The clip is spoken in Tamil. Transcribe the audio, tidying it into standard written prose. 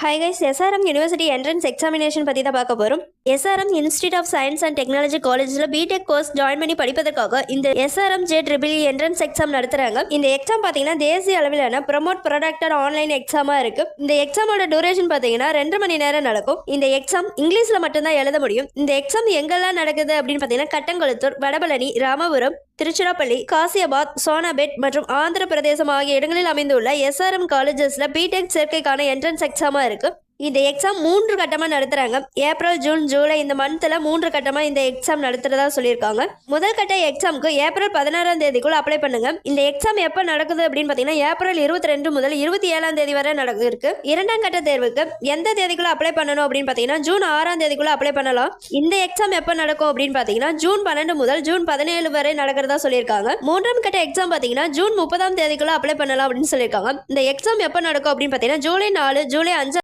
Hi guys, SRM university entrance examination பற்றி தான் பார்க்க போகிறோம். SRM Institute of Science and Technology காலேஜில் பிடெக் கோர்ஸ் ஜாயின் பண்ணி படிப்பதற்காக இந்த எஸ்ஆர்எம் JEEE என்ட்ரன்ஸ் எக்ஸாம் நடத்துகிறாங்க. இந்த எக்ஸாம் பார்த்தீங்கன்னா தேசிய அளவிலான ப்ரமோட் ப்ரொடக்டட் ஆன்லைன் எக்ஸாமாக இருக்குது. இந்த எக்ஸாமோட டூரேஷன் பார்த்தீங்கன்னா 2 மணி நேரம் நடக்கும். இந்த எக்ஸாம் இங்கிலீஷில் மட்டும்தான் எழுத முடியும். இந்த எக்ஸாம் எங்கெல்லாம் நடக்குது அப்படின்னு பார்த்தீங்கன்னா கட்டங்குளத்தூர், வடபழனி, ராமபுரம், திருச்சிராப்பள்ளி, காசியாபாத், சோனாபேட் மற்றும் ஆந்திர பிரதேசம் ஆகிய இடங்களில் அமைந்துள்ள எஸ்ஆர்எம் காலேஜஸ்ல பிடெக் சேர்க்கைக்கான என்ட்ரன்ஸ் எக்ஸாமா இருக்கு. இந்த எக்ஸாம் 3 கட்டமாக நடத்துகிறாங்க. ஏப்ரல், ஜூன், ஜூலை இந்த மந்தில் 3 கட்டமாக இந்த எக்ஸாம் நடத்துகிறதா சொல்லியிருக்காங்க. முதல் கட்ட எக்ஸாமுக்கு ஏப்ரல் 16ஆம் தேதிக்குள்ள அப்ளை பண்ணுங்க. இந்த எக்ஸாம் எப்போ நடக்குது அப்படின்னு பார்த்தீங்கன்னா ஏப்ரல் 22 முதல் 27ஆம் தேதி வரை நடக்கு. இரண்டாம் கட்ட தேர்வுக்கு எந்த தேதிக்குள்ள அப்ளை பண்ணணும் அப்படின்னு பார்த்தீங்கன்னா ஜூன் 6ஆம் தேதிக்குள்ள அப்ளை பண்ணலாம். இந்த எக்ஸாம் எப்போ நடக்கும் அப்படின்னு பார்த்தீங்கன்னா ஜூன் 12 முதல் ஜூன் 17 வரை நடக்கிறதா சொல்லியிருக்காங்க. மூன்றாம் கட்ட எக்ஸாம் பார்த்தீங்கன்னா ஜூன் 30ஆம் தேதிக்குள்ள அப்ளை பண்ணலாம் அப்படின்னு சொல்லியிருக்காங்க. இந்த எக்ஸாம் எப்போ நடக்கும் அப்படின்னு பார்த்தீங்கன்னா ஜூலை 4, ஜூலை 5